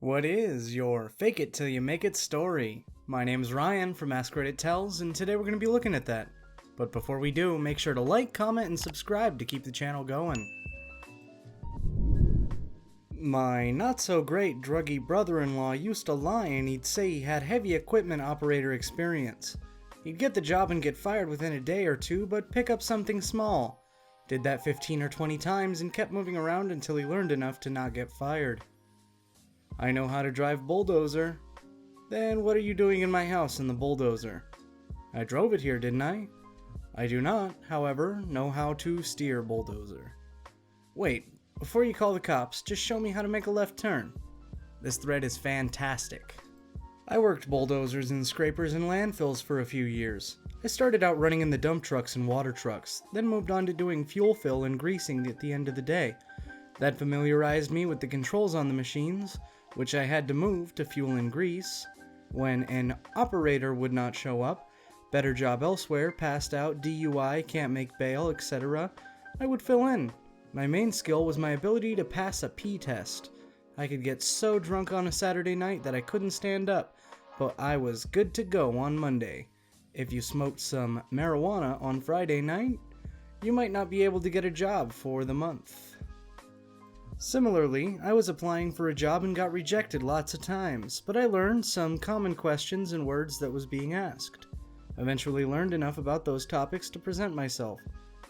What is your fake it till you make it story? My name's Ryan from Askreddit Tells, and today we're going to be looking at that. But before we do, make sure to like, comment, and subscribe to keep the channel going. My not-so-great druggy brother-in-law used to lie and he'd say he had heavy equipment operator experience. He'd get the job and get fired within a day or two, but pick up something small. Did that 15 or 20 times and kept moving around until he learned enough to not get fired. I know how to drive bulldozer. Then what are you doing in my house in the bulldozer? I drove it here, didn't I? I do not, however, know how to steer bulldozer. Wait, before you call the cops, just show me how to make a left turn. This thread is fantastic. I worked bulldozers and scrapers in landfills for a few years. I started out running in the dump trucks and water trucks, then moved on to doing fuel fill and greasing at the end of the day. That familiarized me with the controls on the machines, which I had to move to fuel and grease. When an operator would not show up, better job elsewhere, passed out, DUI, can't make bail, etc., I would fill in. My main skill was my ability to pass a pee test. I could get so drunk on a Saturday night that I couldn't stand up, but I was good to go on Monday. If you smoked some marijuana on Friday night, you might not be able to get a job for the month. Similarly, I was applying for a job and got rejected lots of times, but I learned some common questions and words that was being asked. Eventually learned enough about those topics to present myself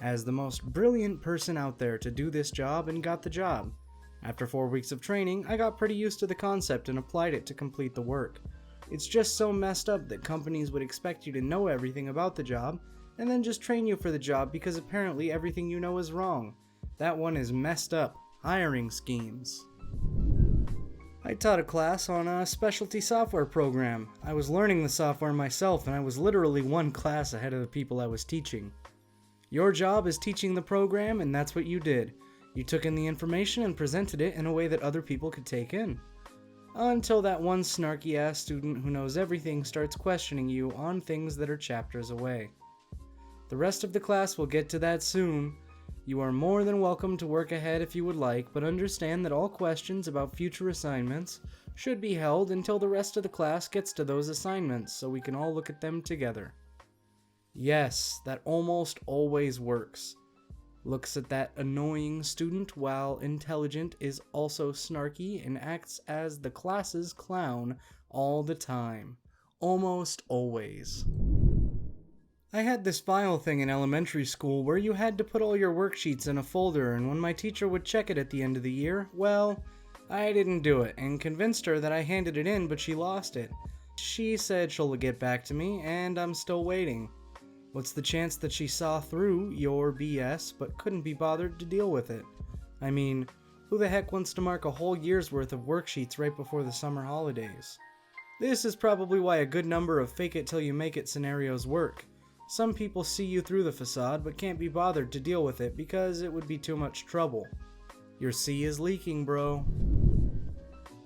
as the most brilliant person out there to do this job and got the job. After 4 weeks of training, I got pretty used to the concept and applied it to complete the work. It's just so messed up that companies would expect you to know everything about the job and then just train you for the job because apparently everything you know is wrong. That one is messed up. Hiring schemes. I taught a class on a specialty software program. I was learning the software myself and I was literally one class ahead of the people I was teaching. Your job is teaching the program and that's what you did. You took in the information and presented it in a way that other people could take in. Until that one snarky ass student who knows everything starts questioning you on things that are chapters away. The rest of the class will get to that soon. You are more than welcome to work ahead if you would like, but understand that all questions about future assignments should be held until the rest of the class gets to those assignments so we can all look at them together. Yes, that almost always works. Looks at that annoying student while intelligent, is also snarky, and acts as the class's clown all the time. Almost always. I had this file thing in elementary school where you had to put all your worksheets in a folder, and when my teacher would check it at the end of the year, well, I didn't do it and convinced her that I handed it in but she lost it. She said she'll get back to me and I'm still waiting. What's the chance that she saw through your BS but couldn't be bothered to deal with it? I mean, who the heck wants to mark a whole year's worth of worksheets right before the summer holidays? This is probably why a good number of fake it till you make it scenarios work. Some people see you through the facade but can't be bothered to deal with it because it would be too much trouble. Your sea is leaking, bro.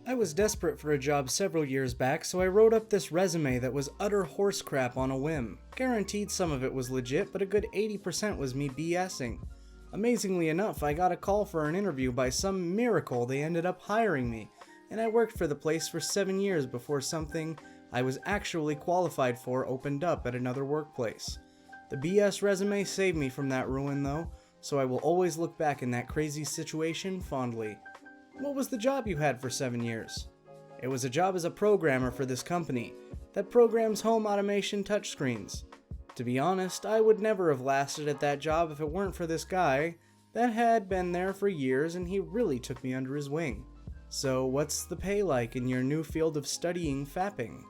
I was desperate for a job several years back, so I wrote up this resume that was utter horse crap on a whim. Guaranteed some of it was legit, but a good 80% was me BSing. Amazingly enough, I got a call for an interview. By some miracle, they ended up hiring me, and I worked for the place for 7 years before something I was actually qualified for opened up at another workplace. The BS resume saved me from that ruin though, so I will always look back in that crazy situation fondly. What was the job you had for 7 years? It was a job as a programmer for this company that programs home automation touchscreens. To be honest, I would never have lasted at that job if it weren't for this guy that had been there for years and he really took me under his wing. So what's the pay like in your new field of studying fapping?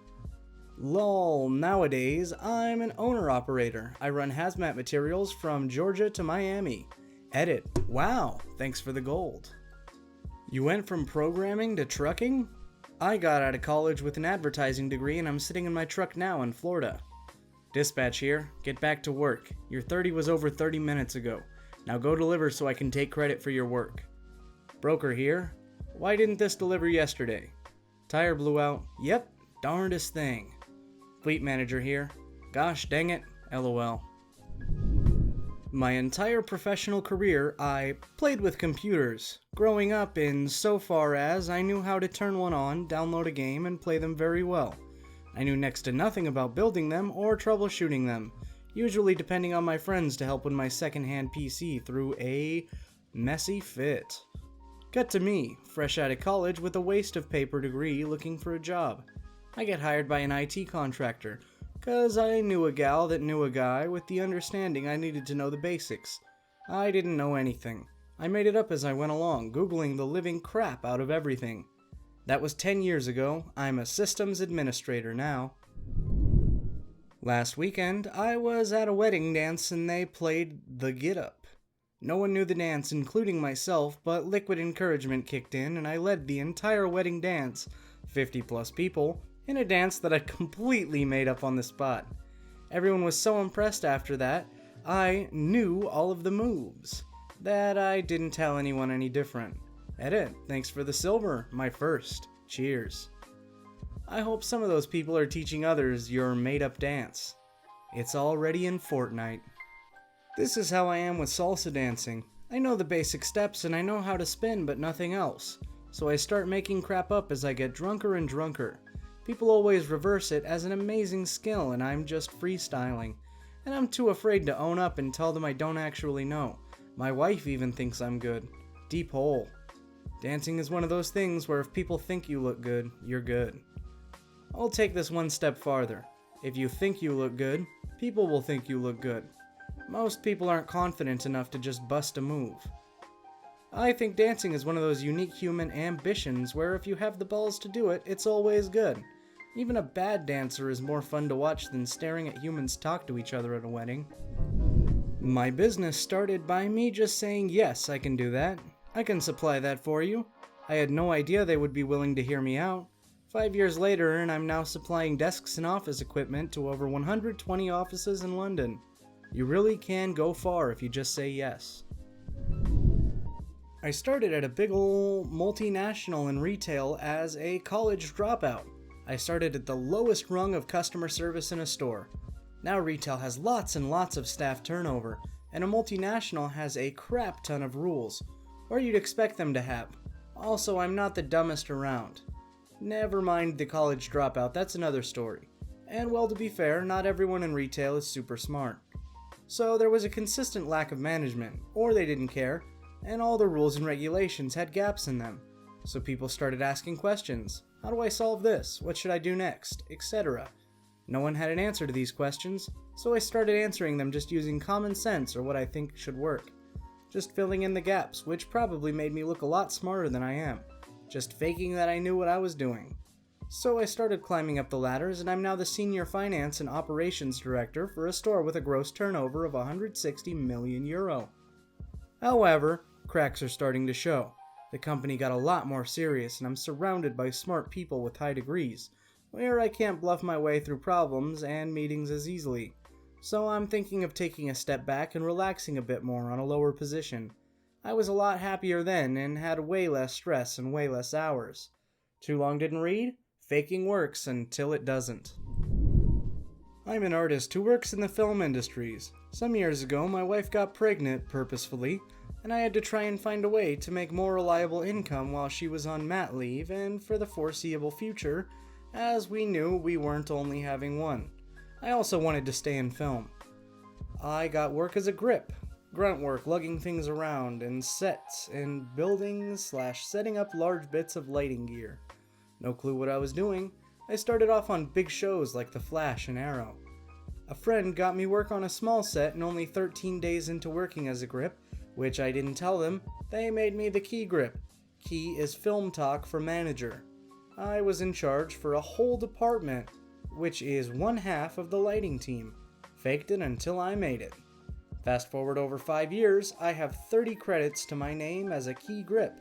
Lol, nowadays, I'm an owner-operator. I run hazmat materials from Georgia to Miami. Edit. Wow, thanks for the gold. You went from programming to trucking? I got out of college with an advertising degree and I'm sitting in my truck now in Florida. Dispatch here. Get back to work. Your 30 was over 30 minutes ago. Now go deliver so I can take credit for your work. Broker here. Why didn't this deliver yesterday? Tire blew out. Yep, darndest thing. Fleet manager here. Gosh dang it, LOL. My entire professional career, I played with computers, growing up in so far as I knew how to turn one on, download a game, and play them very well. I knew next to nothing about building them or troubleshooting them, usually depending on my friends to help with my secondhand PC through a messy fit. Cut to me, fresh out of college with a waste of paper degree looking for a job. I get hired by an IT contractor, cause I knew a gal that knew a guy with the understanding I needed to know the basics. I didn't know anything. I made it up as I went along, Googling the living crap out of everything. That was 10 years ago. I'm a systems administrator now. Last weekend, I was at a wedding dance and they played The Get Up. No one knew the dance, including myself, but liquid encouragement kicked in and I led the entire wedding dance, 50 plus people, in a dance that I completely made up on the spot. Everyone was so impressed after that, I knew all of the moves, that I didn't tell anyone any different. Edit, thanks for the silver, my first. Cheers. I hope some of those people are teaching others your made-up dance. It's already in Fortnite. This is how I am with salsa dancing. I know the basic steps and I know how to spin, but nothing else. So I start making crap up as I get drunker and drunker. People always reverse it as an amazing skill and I'm just freestyling. And I'm too afraid to own up and tell them I don't actually know. My wife even thinks I'm good. Deep hole. Dancing is one of those things where if people think you look good, you're good. I'll take this one step farther. If you think you look good, people will think you look good. Most people aren't confident enough to just bust a move. I think dancing is one of those unique human ambitions where if you have the balls to do it, it's always good. Even a bad dancer is more fun to watch than staring at humans talk to each other at a wedding. My business started by me just saying, yes, I can do that. I can supply that for you. I had no idea they would be willing to hear me out. 5 years later, and I'm now supplying desks and office equipment to over 120 offices in London. You really can go far if you just say yes. I started at a big ol' multinational in retail as a college dropout. I started at the lowest rung of customer service in a store. Now retail has lots and lots of staff turnover, and a multinational has a crap ton of rules, or you'd expect them to have. Also, I'm not the dumbest around. Never mind the college dropout, that's another story. And well, to be fair, not everyone in retail is super smart. So there was a consistent lack of management, or they didn't care, and all the rules and regulations had gaps in them. So people started asking questions. How do I solve this? What should I do next? Etc. No one had an answer to these questions, so I started answering them just using common sense or what I think should work. Just filling in the gaps, which probably made me look a lot smarter than I am. Just faking that I knew what I was doing. So I started climbing up the ladders and I'm now the senior finance and operations director for a store with a gross turnover of 160 million euro. However, cracks are starting to show. The company got a lot more serious and I'm surrounded by smart people with high degrees, where I can't bluff my way through problems and meetings as easily. So I'm thinking of taking a step back and relaxing a bit more on a lower position. I was a lot happier then and had way less stress and way less hours. Too long didn't read? Faking works until it doesn't. I'm an artist who works in the film industries. Some years ago, my wife got pregnant purposefully, and I had to try and find a way to make more reliable income while she was on mat leave and for the foreseeable future, as we knew we weren't only having one. I also wanted to stay in film. I got work as a grip, grunt work lugging things around and sets and buildings / setting up large bits of lighting gear. No clue what I was doing. I started off on big shows like The Flash and Arrow. A friend got me work on a small set and only 13 days into working as a grip, which I didn't tell them, they made me the key grip. Key is film talk for manager. I was in charge for a whole department, which is 1/2 of the lighting team. Faked it until I made it. Fast forward over 5 years, I have 30 credits to my name as a key grip.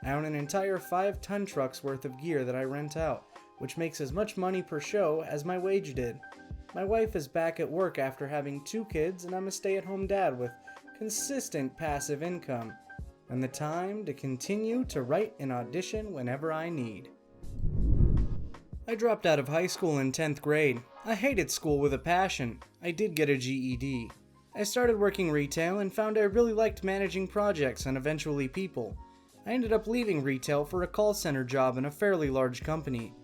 I own an entire 5-ton truck's worth of gear that I rent out, which makes as much money per show as my wage did. My wife is back at work after having 2 kids and I'm a stay-at-home dad with consistent passive income, and the time to continue to write and audition whenever I need. I dropped out of high school in 10th grade. I hated school with a passion. I did get a GED. I started working retail and found I really liked managing projects and eventually people. I ended up leaving retail for a call center job in a fairly large company.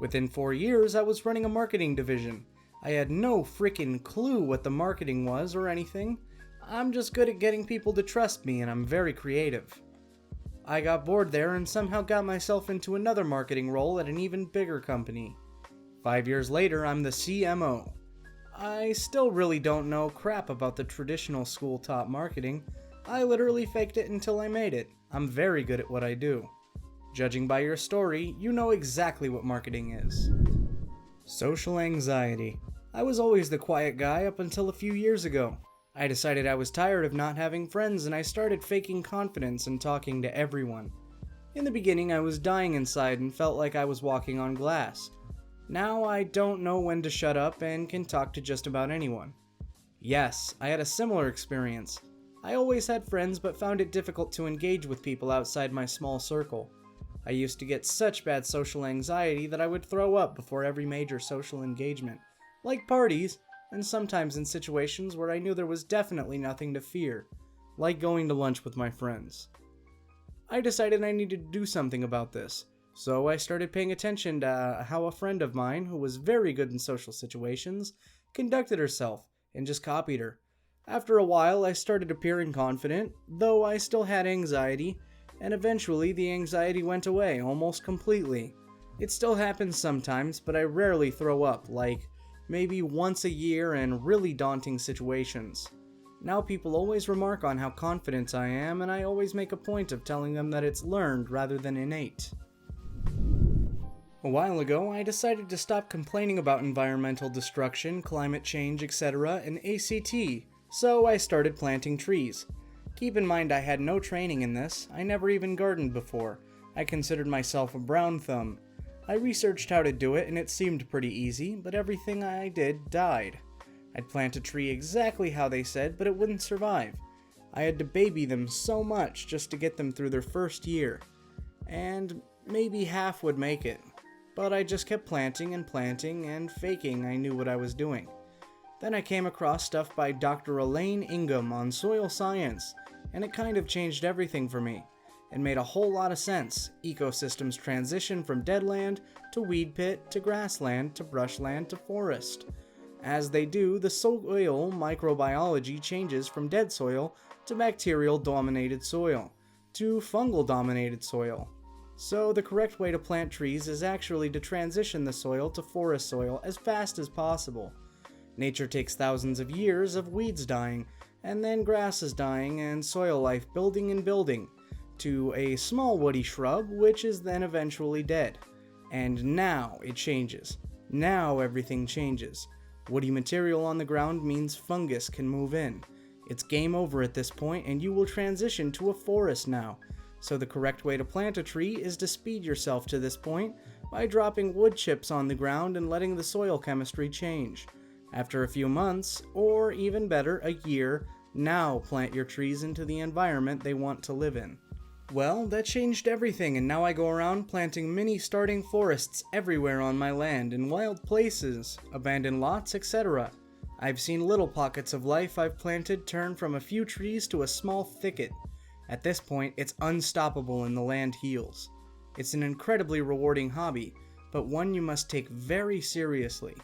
Within 4 years, I was running a marketing division. I had no freaking clue what the marketing was or anything. I'm just good at getting people to trust me and I'm very creative. I got bored there and somehow got myself into another marketing role at an even bigger company. 5 years later, I'm the CMO. I still really don't know crap about the traditional school taught marketing. I literally faked it until I made it. I'm very good at what I do. Judging by your story, you know exactly what marketing is. Social anxiety. I was always the quiet guy up until a few years ago. I decided I was tired of not having friends and I started faking confidence and talking to everyone. In the beginning, I was dying inside and felt like I was walking on glass. Now I don't know when to shut up and can talk to just about anyone. Yes, I had a similar experience. I always had friends but found it difficult to engage with people outside my small circle. I used to get such bad social anxiety that I would throw up before every major social engagement, like parties, and sometimes in situations where I knew there was definitely nothing to fear, like going to lunch with my friends. I decided I needed to do something about this. So I started paying attention to how a friend of mine, who was very good in social situations, conducted herself, and just copied her. After a while, I started appearing confident, though I still had anxiety, and eventually the anxiety went away almost completely. It still happens sometimes, but I rarely throw up, like maybe once a year in really daunting situations. Now people always remark on how confident I am, and I always make a point of telling them that it's learned rather than innate. A while ago, I decided to stop complaining about environmental destruction, climate change, etc. and ACT, so I started planting trees. Keep in mind I had no training in this, I never even gardened before. I considered myself a brown thumb. I researched how to do it and it seemed pretty easy, but everything I did died. I'd plant a tree exactly how they said, but it wouldn't survive. I had to baby them so much just to get them through their first year. And maybe half would make it. But I just kept planting and faking I knew what I was doing. Then I came across stuff by Dr. Elaine Ingham on soil science, and it kind of changed everything for me. It made a whole lot of sense. Ecosystems transition from deadland to weed pit to grassland to brushland to forest. As they do, the soil microbiology changes from dead soil to bacterial-dominated soil to fungal-dominated soil. So the correct way to plant trees is actually to transition the soil to forest soil as fast as possible. Nature takes thousands of years of weeds dying, and then grasses dying and soil life building and building, to a small woody shrub which is then eventually dead. And now it changes. Now everything changes. Woody material on the ground means fungus can move in. It's game over at this point and you will transition to a forest now. So the correct way to plant a tree is to speed yourself to this point by dropping wood chips on the ground and letting the soil chemistry change. After a few months, or even better, a year, now plant your trees into the environment they want to live in. Well, that changed everything and now I go around planting mini starting forests everywhere on my land, in wild places, abandoned lots, etc. I've seen little pockets of life I've planted turn from a few trees to a small thicket. At this point, it's unstoppable and the land heals. It's an incredibly rewarding hobby, but one you must take very seriously.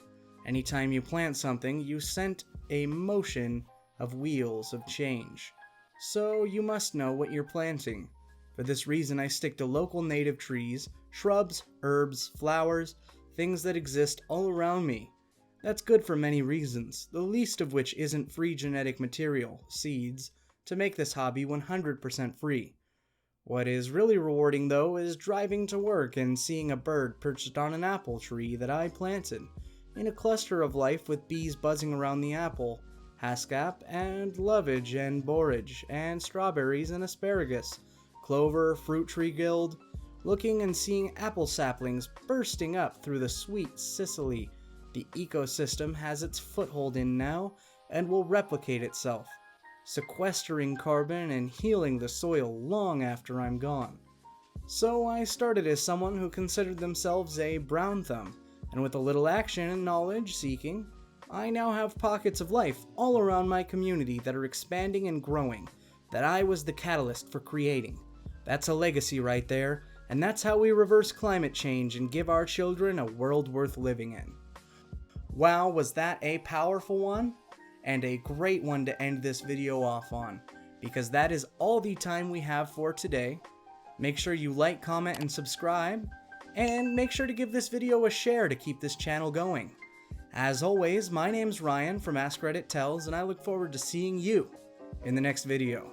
Anytime you plant something, you send a motion of wheels of change. So you must know what you're planting. For this reason, I stick to local native trees, shrubs, herbs, flowers, things that exist all around me. That's good for many reasons, the least of which isn't free genetic material, seeds, to make this hobby 100% free. What is really rewarding though is driving to work and seeing a bird perched on an apple tree that I planted, in a cluster of life with bees buzzing around the apple, haskap and lovage and borage, and strawberries and asparagus, clover, fruit tree guild, looking and seeing apple saplings bursting up through the sweet Sicily the ecosystem has its foothold in now and will replicate itself, sequestering carbon and healing the soil long after I'm gone. So I started as someone who considered themselves a brown thumb, and with a little action and knowledge seeking, I now have pockets of life all around my community that are expanding and growing, that I was the catalyst for creating. That's a legacy right there, and that's how we reverse climate change and give our children a world worth living in. Wow, was that a powerful one? And a great one to end this video off on, because that is all the time we have for today. Make sure you like, comment, and subscribe, and make sure to give this video a share to keep this channel going. As always, my name's Ryan from Askreddit Tells, and I look forward to seeing you in the next video.